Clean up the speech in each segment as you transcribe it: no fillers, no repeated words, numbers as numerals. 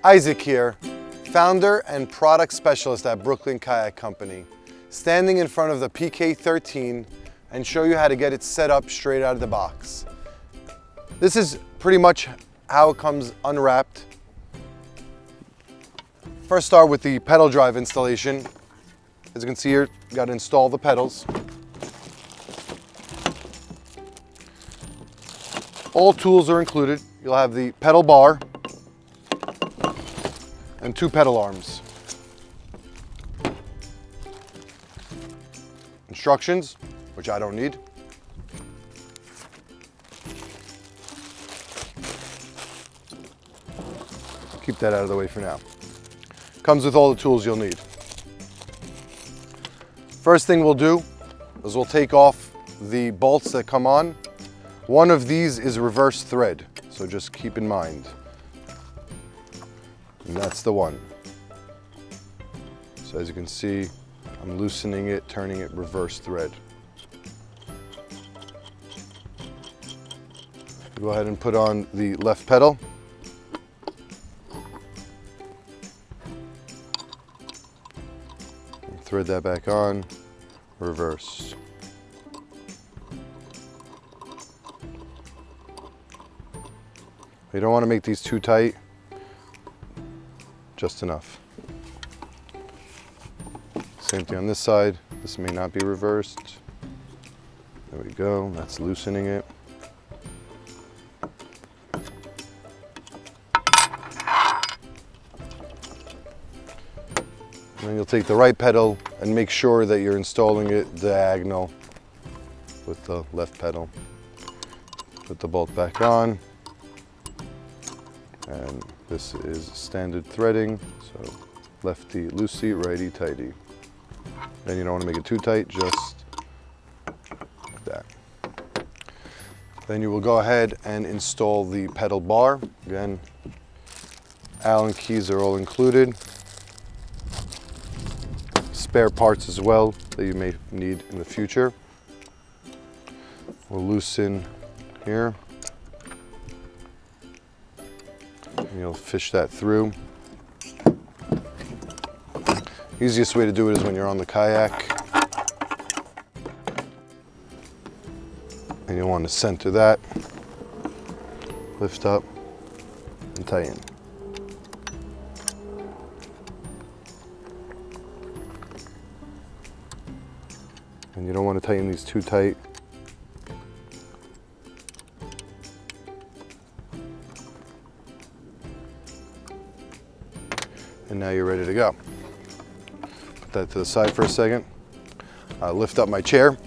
Isaac here, founder and product specialist at Brooklyn Kayak Company, standing in front of the PK13 and show you how to get it set up straight out of the box. This is pretty much how it comes unwrapped. First start with the pedal drive installation. As you can see here, you got to install the pedals. All tools are included. You'll have the pedal bar and 2 pedal arms. Instructions, which I don't need. Keep that out of the way for now. Comes with all the tools you'll need. First thing we'll do is we'll take off the bolts that come on. One of these is reverse thread, so just keep in mind. And that's the one. So as you can see, I'm loosening it, turning it reverse thread. Go ahead and put on the left pedal. Thread that back on, reverse. You don't want to make these too tight. Just enough. Same thing on this side. This may not be reversed. There we go. That's loosening it. And then you'll take the right pedal and make sure that you're installing it diagonal with the left pedal. Put the bolt back on. And this is standard threading, so lefty loosey, righty tighty. Then you don't want to make it too tight, just like that. Then you will go ahead and install the pedal bar. Again, Allen keys are all included. Spare parts as well that you may need in the future. We'll loosen here. And you'll fish that through. Easiest way to do it is when you're on the kayak. And you'll want to center that, lift up, and tighten. And you don't want to tighten these too tight. And now you're ready to go. Put that to the side for a second. Lift up my chair.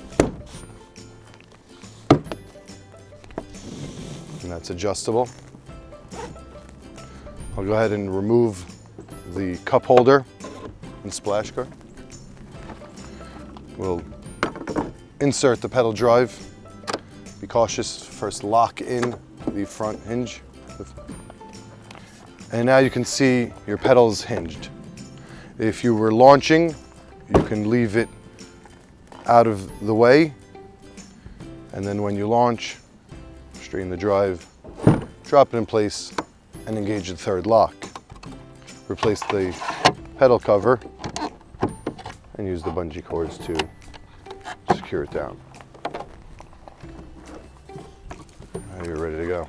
And that's adjustable. I'll go ahead and remove the cup holder and splash guard. We'll insert the pedal drive. Be cautious, first lock in the front hinge. And now you can see your pedals hinged. If you were launching, you can leave it out of the way. And then when you launch, straighten the drive, drop it in place, and engage the third lock. Replace the pedal cover and use the bungee cords to secure it down. Now you're ready to go.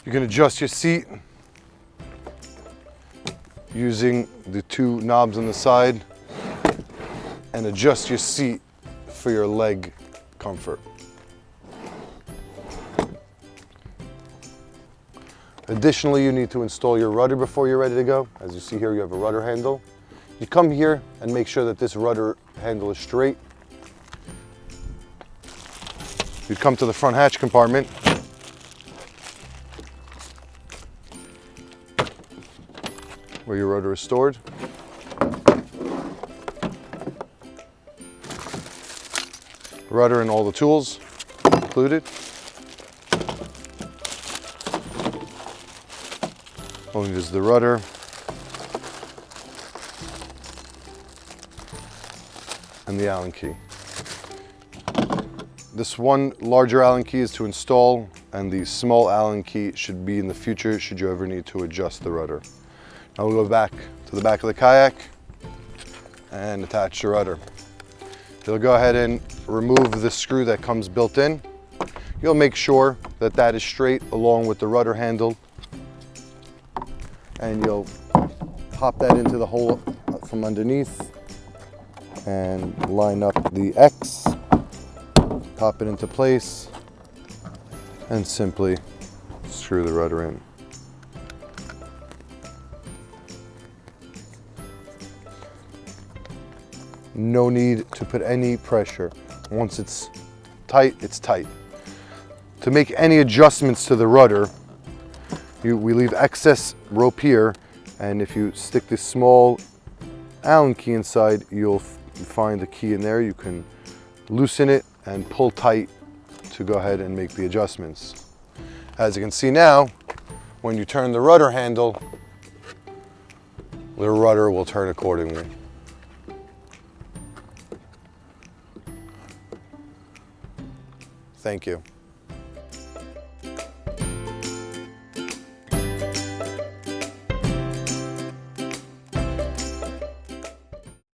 You can adjust your seat using the 2 knobs on the side and adjust your seat for your leg comfort. Additionally, you need to install your rudder before you're ready to go. As you see here, you have a rudder handle. You come here and make sure that this rudder handle is straight. You come to the front hatch compartment. Where your rudder is stored. Rudder and all the tools included. All you need is the rudder. And the Allen key. this one larger Allen key is to install, and the small Allen key should be in the future should you ever need to adjust the rudder. Now we'll go back to the back of the kayak and attach the rudder. You'll go ahead and remove the screw that comes built in. You'll make sure that that is straight along with the rudder handle, and you'll pop that into the hole from underneath and line up the X, pop it into place, and simply screw the rudder in. No need to put any pressure. Once it's tight, it's tight. To make any adjustments to the rudder, we leave excess rope here, and if you stick this small Allen key inside, you'll find the key in there. You can loosen it and pull tight to go ahead and make the adjustments. As you can see now, when you turn the rudder handle, the rudder will turn accordingly. Thank you.